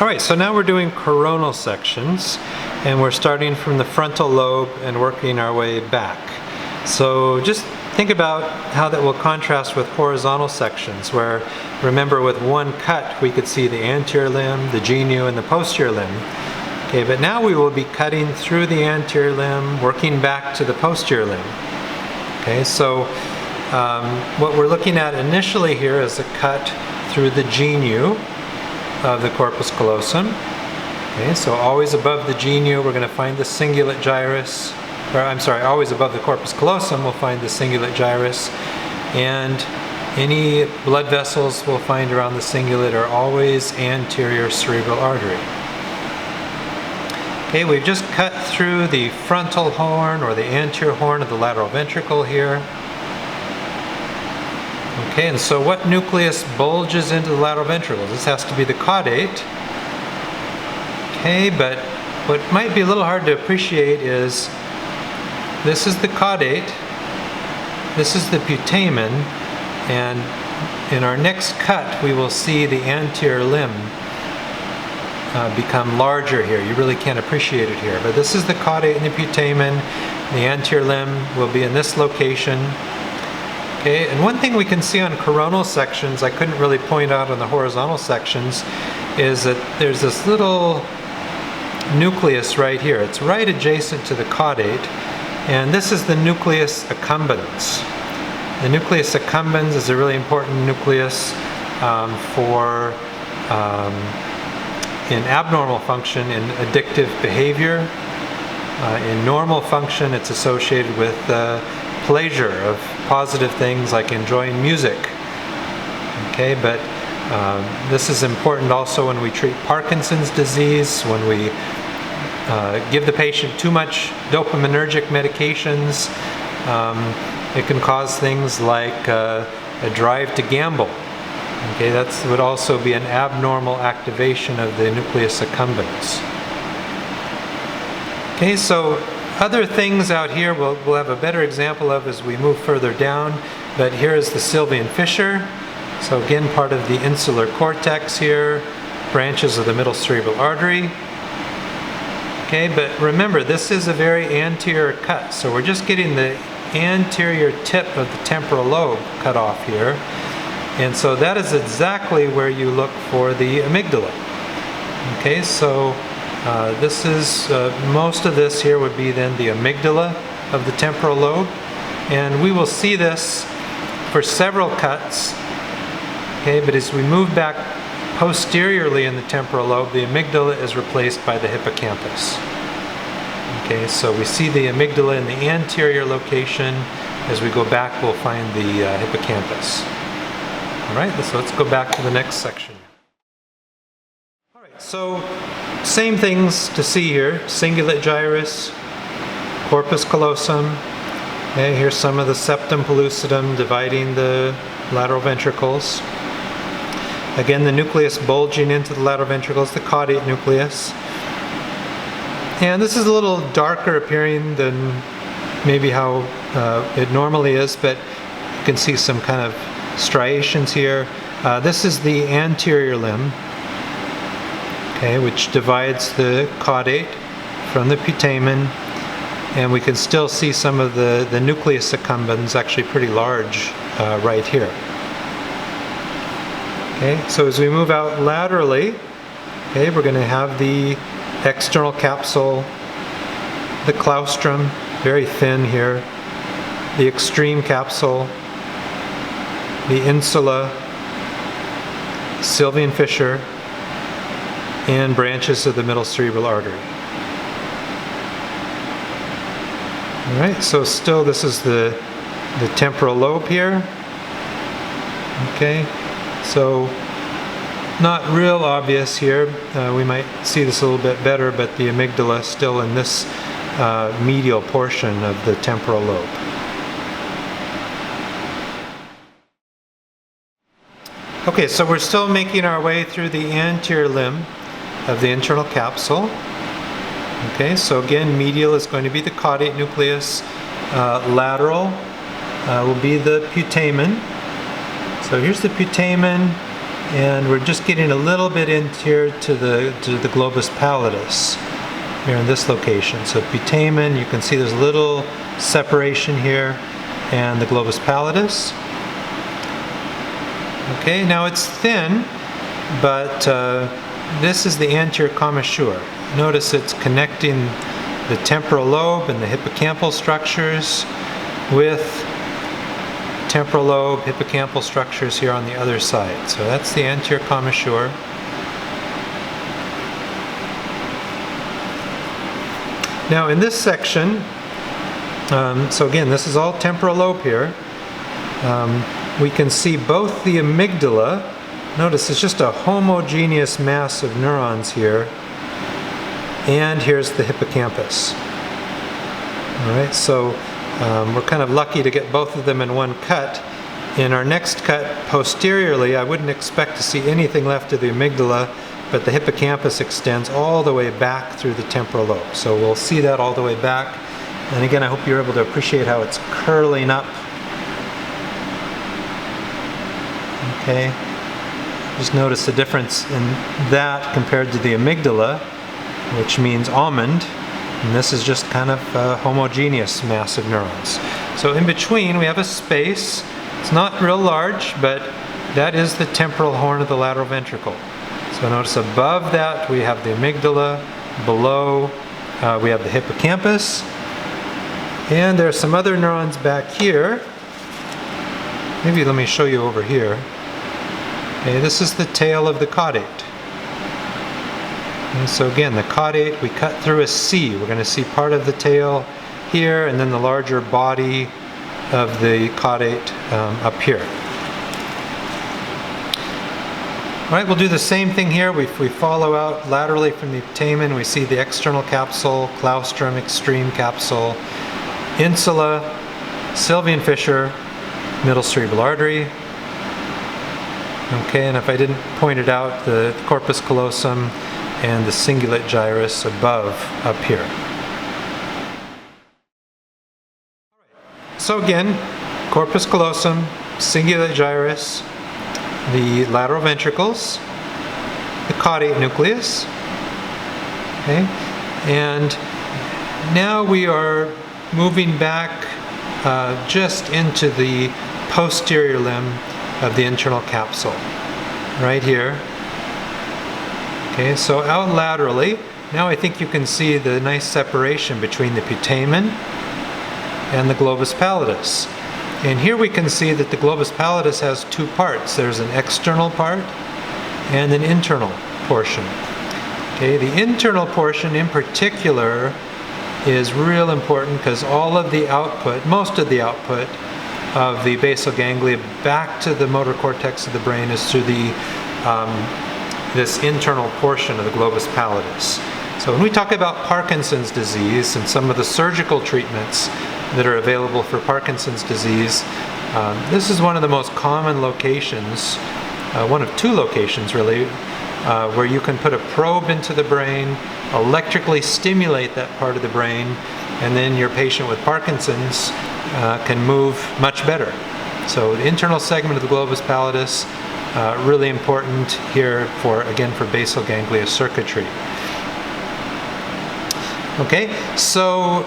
Alright, so now we're doing coronal sections, and we're starting from the frontal lobe and working our way back. So just think about how that will contrast with horizontal sections, where, remember, with one cut we could see the anterior limb, the genu, and the posterior limb. Okay, but now we will be cutting through the anterior limb, working back to the posterior limb. Okay, so what we're looking at initially here is a cut through the genu of the corpus callosum. Okay, so always above the genu we're going to find the cingulate gyrus, or I'm sorry, always above the corpus callosum we'll find the cingulate gyrus, and any blood vessels we'll find around the cingulate are always anterior cerebral artery. Okay, we've just cut through the frontal horn or the anterior horn of the lateral ventricle here. Okay, and so what nucleus bulges into the lateral ventricle? This has to be the caudate. Okay, but what might be a little hard to appreciate is this is the caudate, this is the putamen, and in our next cut we will see the anterior limb become larger here. You really can't appreciate it here, but this is the caudate and the putamen. The anterior limb will be in this location. Okay, and one thing we can see on coronal sections, I couldn't really point out on the horizontal sections, is that there's this little nucleus right here. It's right adjacent to the caudate, and this is the nucleus accumbens. The nucleus accumbens is a really important nucleus in abnormal function in addictive behavior. In normal function, it's associated with pleasure of positive things like enjoying music. Okay, but this is important also when we treat Parkinson's disease, when we give the patient too much dopaminergic medications. It can cause things like a drive to gamble. Okay, that would also be an abnormal activation of the nucleus accumbens. Okay, so other things out here we'll have a better example of as we move further down, but here is the Sylvian Fissure. So again, part of the insular cortex here, branches of the middle cerebral artery. Okay, but remember, this is a very anterior cut, so we're just getting the anterior tip of the temporal lobe cut off here. And so that is exactly where you look for the amygdala. Okay, so this is, most of this here would be then the amygdala of the temporal lobe. And we will see this for several cuts. Okay, but as we move back posteriorly in the temporal lobe, the amygdala is replaced by the hippocampus. Okay, so we see the amygdala in the anterior location. As we go back, we'll find the hippocampus. All right, so let's go back to the next section. All right, so same things to see here: cingulate gyrus, corpus callosum. Okay, here's some of the septum pellucidum dividing the lateral ventricles. Again, the nucleus bulging into the lateral ventricles, the caudate nucleus. And this is a little darker appearing than maybe how it normally is, but you can see some kind of striations here. This is the anterior limb, okay, which divides the caudate from the putamen, and we can still see some of the nucleus accumbens, actually pretty large right here. Okay, so as we move out laterally, okay, we're going to have the external capsule, the claustrum, very thin here, the extreme capsule, the insula, Sylvian Fissure, and branches of the middle cerebral artery. All right, so still this is the temporal lobe here. Okay, so not real obvious here. We might see this a little bit better, but the amygdala still in this medial portion of the temporal lobe. Okay, so we're still making our way through the anterior limb of the internal capsule. Okay, so again, medial is going to be the caudate nucleus. Lateral will be the putamen. So here's the putamen, And we're just getting a little bit in here to the Globus Pallidus here in this location. So putamen, you can see there's a little separation here, and the Globus Pallidus. Okay, now it's thin, but this is the Anterior Commissure. Notice it's connecting the temporal lobe and the hippocampal structures with temporal lobe, hippocampal structures here on the other side. So that's the Anterior Commissure. Now in this section, so again, this is all temporal lobe here. We can see both the amygdala. Notice it's just a homogeneous mass of neurons here. And here's the hippocampus. All right, so we're kind of lucky to get both of them in one cut. In our next cut posteriorly, I wouldn't expect to see anything left of the amygdala, but the hippocampus extends all the way back through the temporal lobe. So we'll see that all the way back. And again, I hope you're able to appreciate how it's curling up. Okay, just notice the difference in that compared to the amygdala, which means almond. And this is just kind of a homogeneous mass of neurons. So in between we have a space. It's not real large, but that is the temporal horn of the lateral ventricle. So notice above that we have the amygdala, below we have the hippocampus, and there's some other neurons back here. Maybe let me show you over here. Okay, this is the tail of the caudate. And so again, the caudate, we cut through a C. We're going to see part of the tail here, and then the larger body of the caudate up here. All right, we'll do the same thing here. We follow out laterally from the putamen. We see the external capsule, claustrum, extreme capsule, insula, Sylvian fissure, middle cerebral artery. Okay, and if I didn't point it out, the corpus callosum and the cingulate gyrus above up here. So again, corpus callosum, cingulate gyrus, the lateral ventricles, the caudate nucleus. Okay, and now we are moving back just into the posterior limb of the internal capsule, right here. Okay, so out laterally, now I think you can see the nice separation between the putamen and the Globus Pallidus. And here we can see that the Globus Pallidus has two parts. There's an external part and an internal portion. Okay, the internal portion in particular is real important because all of the output, most of the output of the basal ganglia back to the motor cortex of the brain is through the this internal portion of the Globus Pallidus. So when we talk about Parkinson's disease and some of the surgical treatments that are available for Parkinson's disease, this is one of the most common locations, one of two locations really, where you can put a probe into the brain, electrically stimulate that part of the brain, and then your patient with Parkinson's can move much better. So the internal segment of the Globus Pallidus, really important here for, again, for basal ganglia circuitry. Okay, so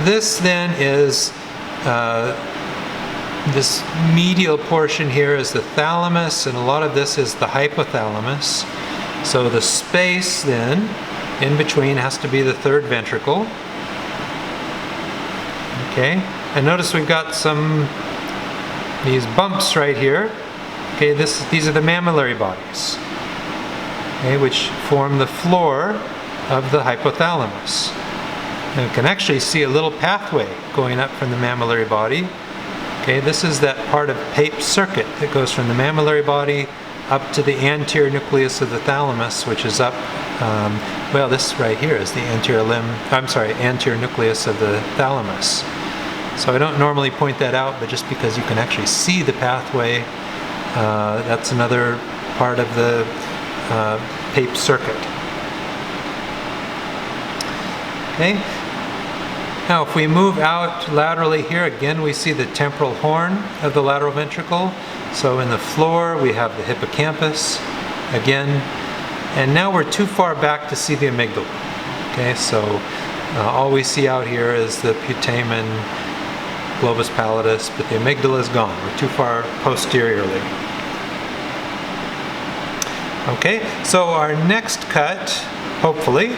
this then is, this medial portion here is the thalamus, and a lot of this is the hypothalamus. So the space then in between has to be the third ventricle. Okay, and notice we've got these bumps right here. Okay, these are the mammillary bodies, okay, which form the floor of the hypothalamus. And we can actually see a little pathway going up from the mammillary body. Okay, this is that part of Papes circuit that goes from the mammillary body up to the anterior nucleus of the thalamus, which is up, well, this right here is the anterior nucleus of the thalamus. So I don't normally point that out, but just because you can actually see the pathway, that's another part of the Papes circuit. Okay. Now if we move out laterally here, again we see the temporal horn of the lateral ventricle. So in the floor we have the hippocampus again, and now we're too far back to see the amygdala. Okay, so all we see out here is the putamen, globus pallidus, but the amygdala is gone. We're too far posteriorly. Okay, so our next cut, hopefully,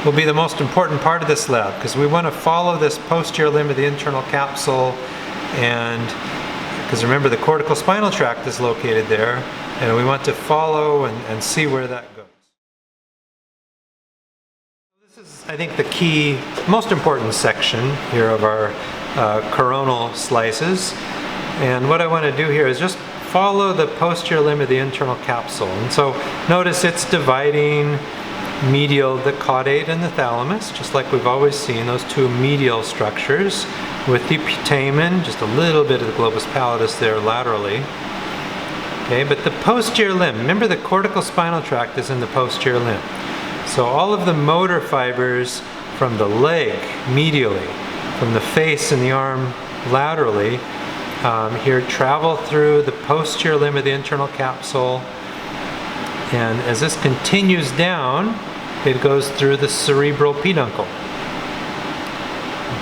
will be the most important part of this lab, because we want to follow this posterior limb of the internal capsule, and because remember the cortical spinal tract is located there, and we want to follow and see where that goes. This is, I think, the key, most important section here of our coronal slices, and what I want to do here is just follow the posterior limb of the internal capsule. And so notice it's dividing medial the caudate and the thalamus, just like we've always seen, those two medial structures, with the putamen, just a little bit of the globus pallidus there laterally. Okay, but the posterior limb, remember the cortical spinal tract is in the posterior limb. So all of the motor fibers from the leg medially, from the face and the arm laterally, here travel through the posterior limb of the internal capsule, and as this continues down, it goes through the cerebral peduncle.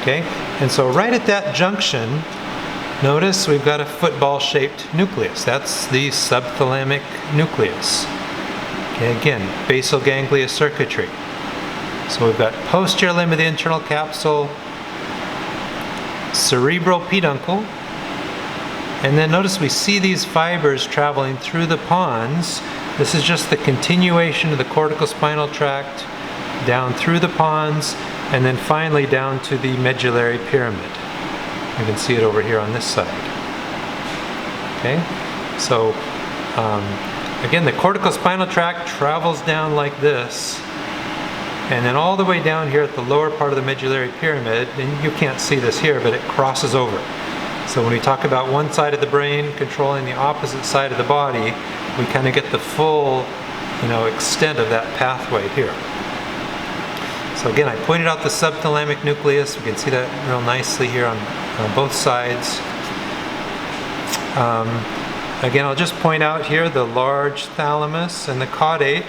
Okay, and so right at that junction, notice we've got a football-shaped nucleus. That's the subthalamic nucleus. Okay, again, basal ganglia circuitry. So we've got posterior limb of the internal capsule, cerebral peduncle, and then notice we see these fibers traveling through the pons. This is just the continuation of the cortical spinal tract down through the pons, and then finally down to the medullary pyramid. You can see it over here on this side. Okay, so again, the cortical spinal tract travels down like this, and then all the way down here at the lower part of the medullary pyramid, and you can't see this here, but it crosses over. So when we talk about one side of the brain controlling the opposite side of the body, we kind of get the full, extent of that pathway here. So again, I pointed out the subthalamic nucleus. We can see that real nicely here on both sides. Again, I'll just point out here the large thalamus and the caudate.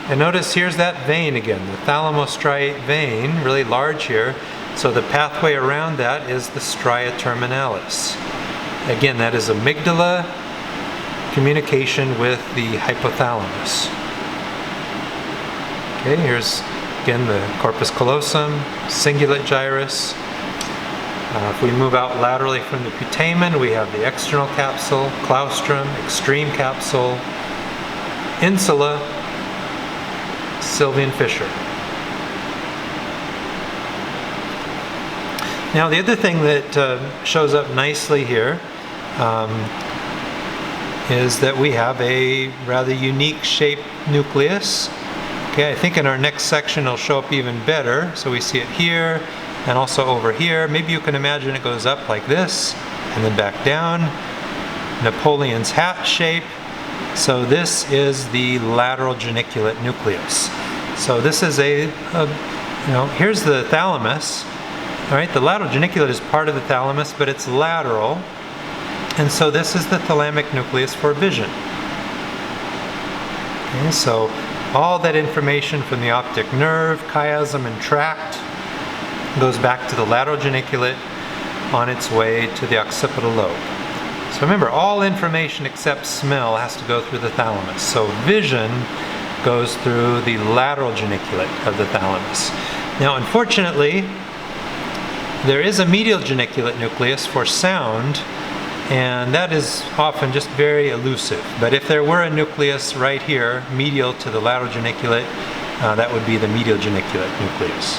And notice here's that vein again, the thalamostriate vein, really large here. So the pathway around that is the stria terminalis. Again, that is amygdala communication with the hypothalamus. Okay, here's again the corpus callosum, cingulate gyrus. If we move out laterally from the putamen, we have the external capsule, claustrum, extreme capsule, insula, Sylvian Fissure. Now the other thing that shows up nicely here is that we have a rather unique shaped nucleus. Okay, I think in our next section it'll show up even better. So we see it here and also over here. Maybe you can imagine it goes up like this and then back down. Napoleon's hat shape. So this is the lateral geniculate nucleus. So this is here's the thalamus. All right, the lateral geniculate is part of the thalamus, but it's lateral. And so this is the thalamic nucleus for vision. Okay, so all that information from the optic nerve, chiasm, and tract goes back to the lateral geniculate on its way to the occipital lobe. So remember, all information except smell has to go through the thalamus. So vision goes through the lateral geniculate of the thalamus. Now, unfortunately, there is a medial geniculate nucleus for sound, and that is often just very elusive. But if there were a nucleus right here, medial to the lateral geniculate, that would be the medial geniculate nucleus.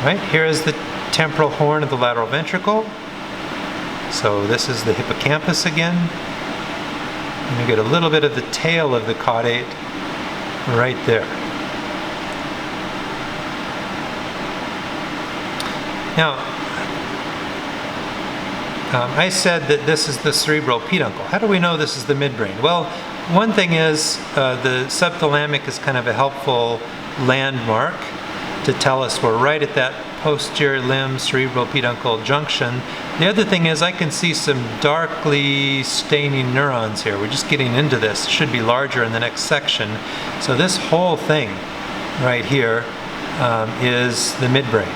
Right, here is the temporal horn of the lateral ventricle. So this is the hippocampus again. And you get a little bit of the tail of the caudate right there. Now, I said that this is the cerebral peduncle. How do we know this is the midbrain? Well, one thing is the subthalamic is kind of a helpful landmark to tell us we're right at that posterior limb cerebral peduncle junction. The other thing is I can see some darkly staining neurons here. We're just getting into this. It should be larger in the next section. So this whole thing right here is the midbrain.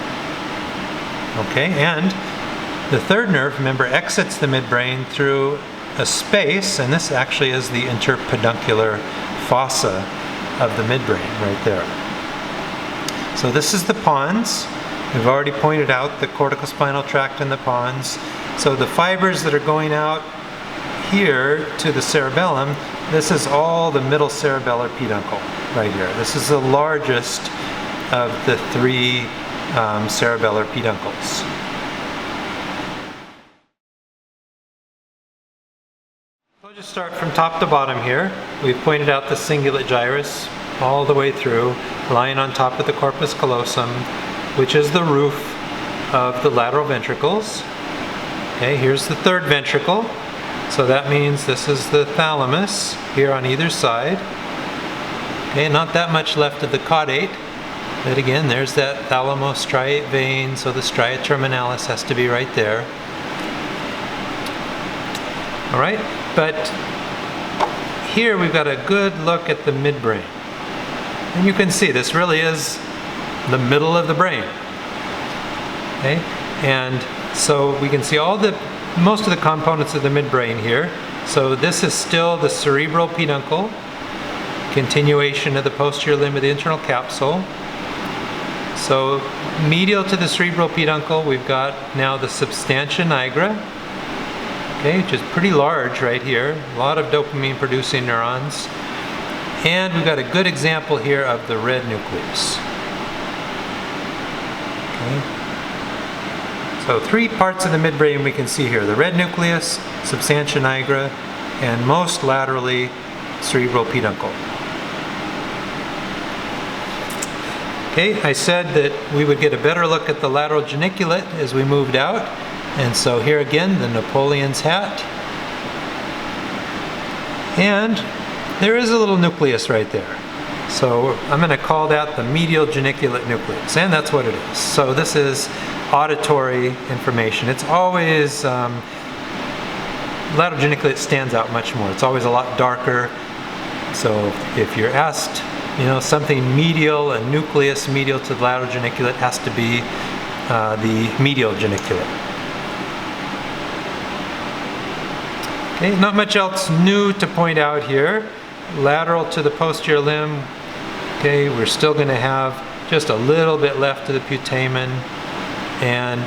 Okay, and the third nerve, remember, exits the midbrain through a space, and this actually is the interpeduncular fossa of the midbrain right there. So this is the pons. We've already pointed out the corticospinal tract and the pons. So the fibers that are going out here to the cerebellum, this is all the middle cerebellar peduncle right here. This is the largest of the three cerebellar peduncles. We'll just start from top to bottom here. We've pointed out the cingulate gyrus all the way through, lying on top of the corpus callosum, which is the roof of the lateral ventricles. Okay, here's the third ventricle. So that means this is the thalamus here on either side. Okay, not that much left of the caudate. But again, there's that thalamostriate vein, so the stria terminalis has to be right there. All right, but here we've got a good look at the midbrain. And you can see this really is the middle of the brain. Okay, and so we can see most of the components of the midbrain here. So this is still the cerebral peduncle, continuation of the posterior limb of the internal capsule. So medial to the cerebral peduncle, we've got now the substantia nigra, okay, which is pretty large right here. A lot of dopamine producing neurons. And we've got a good example here of the red nucleus. Okay. So three parts of the midbrain we can see here. The red nucleus, substantia nigra, and most laterally, cerebral peduncle. Okay, I said that we would get a better look at the lateral geniculate as we moved out. And so here again, the Napoleon's hat. And there is a little nucleus right there. So I'm going to call that the medial geniculate nucleus, and that's what it is. So this is auditory information. It's always, lateral geniculate stands out much more. It's always a lot darker. So if you're asked, something medial, a nucleus medial to the lateral geniculate, has to be the medial geniculate. Okay, not much else new to point out here. Lateral to the posterior limb, okay, we're still going to have just a little bit left of the putamen, and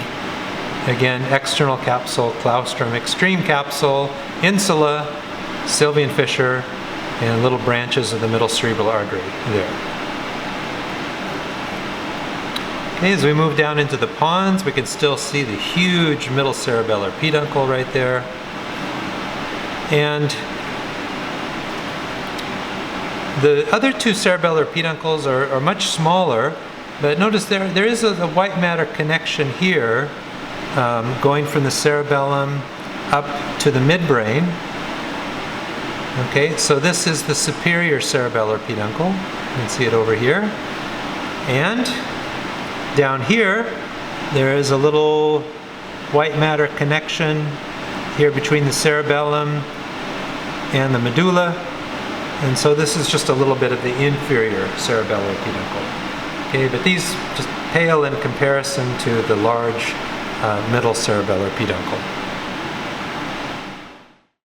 again, external capsule, claustrum, extreme capsule, insula, Sylvian fissure, and little branches of the middle cerebral artery there. Okay, as we move down into the pons, we can still see the huge middle cerebellar peduncle right there. And the other two cerebellar peduncles are much smaller, but notice there is a white matter connection here going from the cerebellum up to the midbrain. Okay, so this is the superior cerebellar peduncle. You can see it over here. And down here, there is a little white matter connection here between the cerebellum and the medulla. And so this is just a little bit of the inferior cerebellar peduncle. Okay, but these just pale in comparison to the large middle cerebellar peduncle.